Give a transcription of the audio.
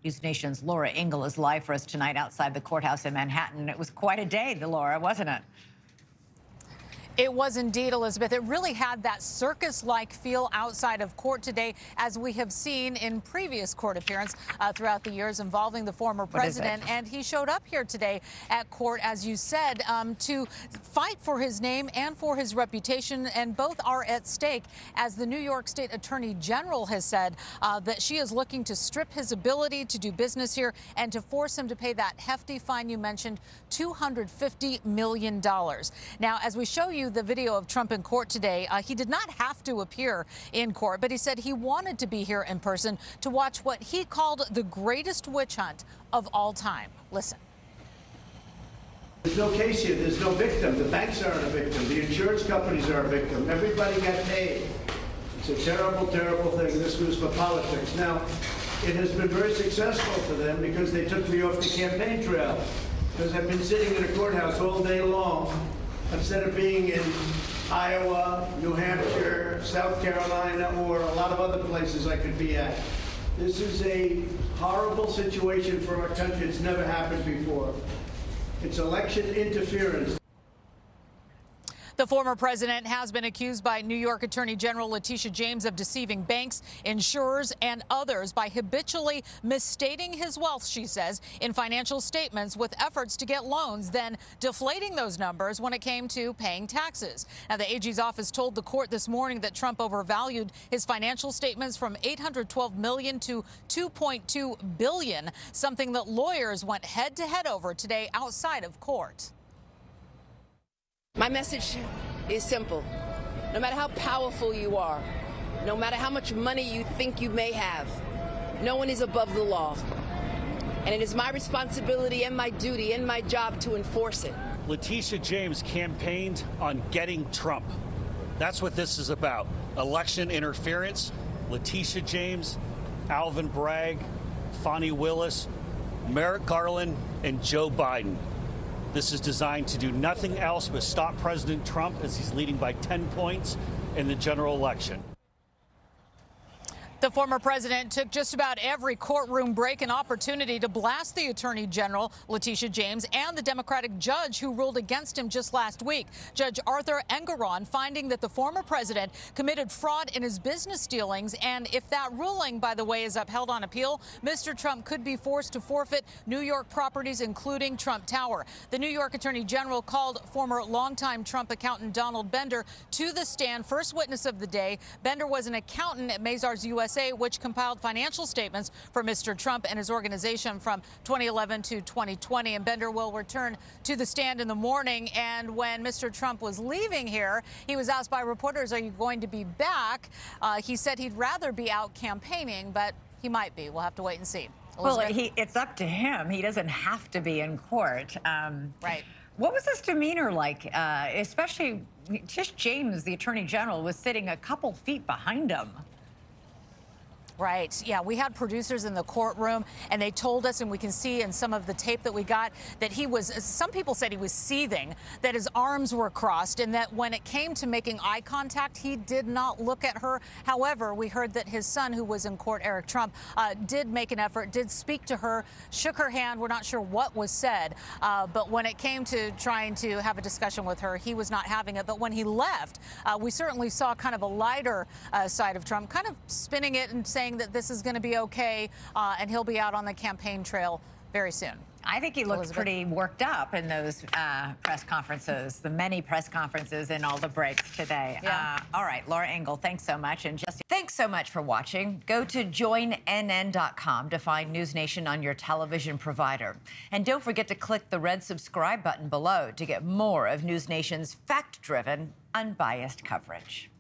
NewsNation's Laura Ingle is live for us tonight outside the courthouse in Manhattan. It was quite a day, Laura, wasn't it? It was indeed, Elizabeth. It really had that circus-like feel outside of court today, as we have seen in previous court appearances throughout the years involving the former president. And he showed up here today at court, as you said, to fight for his name and for his reputation. And both are at stake, as the New York State Attorney General has said that she is looking to strip his ability to do business here and to force him to pay that hefty fine you mentioned, $250 million. Now, as we show you the video of Trump in court today, he did not have to appear in court, but he said he wanted to be here in person to watch what he called the greatest witch hunt of all time. Listen. There's no case here. There's no victim. The banks aren't a victim. The insurance companies are a victim. Everybody got paid. It's a terrible, terrible thing. This was for politics. Now, it has been very successful for them because they took me off the campaign trail. Because I've been sitting in a courthouse all day long instead of being in Iowa, New Hampshire, South Carolina, or a lot of other places I could be at. This is a horrible situation for our country. It's never happened before. It's election interference. The former president has been accused by New York Attorney General Letitia James of deceiving banks, insurers, and others by habitually misstating his wealth, she says, in financial statements with efforts to get loans, then deflating those numbers when it came to paying taxes. Now, the AG's office told the court this morning that Trump overvalued his financial statements from $812 million to $2.2 billion, something that lawyers went head-to-head over today outside of court. My message is simple. No matter how powerful you are, no matter how much money you think you may have, no one is above the law. And it is my responsibility and my duty and my job to enforce it. Letitia James campaigned on getting Trump. That's what this is about. Election interference. Letitia James, Alvin Bragg, Fani Willis, Merrick Garland, and Joe Biden. This is designed to do nothing else but stop President Trump as he's leading by 10 points in the general election. The former president took just about every courtroom break and opportunity to blast the Attorney General, Letitia James, and the Democratic judge who ruled against him just last week, Judge Arthur Engoron, finding that the former president committed fraud in his business dealings. And if that ruling, by the way, is upheld on appeal, Mr. Trump could be forced to forfeit New York properties, including Trump Tower. The New York Attorney General called former longtime Trump accountant Donald Bender to the stand, first witness of the day. Bender was an accountant at Mazars USA, which compiled financial statements for Mr. Trump and his organization from 2011 to 2020. And Bender will return to the stand in the morning. And when Mr. Trump was leaving here, he was asked by reporters, "Are you going to be back?" He said he'd rather be out campaigning, but he might be. We'll have to wait and see. Elizabeth? Well, it's up to him. He doesn't have to be in court. Right. What was his demeanor like, especially just James, the Attorney General, was sitting a couple feet behind him? Right. Yeah, we had producers in the courtroom, and they told us, and we can see in some of the tape that we got, that he was, some people said he was seething, that his arms were crossed, and that when it came to making eye contact, he did not look at her. However, we heard that his son, who was in court, Eric Trump, did make an effort, did speak to her, shook her hand. We're not sure what was said, but when it came to trying to have a discussion with her, he was not having it. But when he left, we certainly saw kind of a lighter side of Trump, kind of spinning it and saying that this is going to be okay, and he'll be out on the campaign trail very soon. I think he looked pretty worked up in those press conferences, the many press conferences and all the breaks today. Yeah. All right, Laura Ingle, thanks so much. And Jesse, thanks so much for watching. Go to joinnn.com to find NewsNation on your television provider. And don't forget to click the red subscribe button below to get more of NewsNation's fact-driven, unbiased coverage.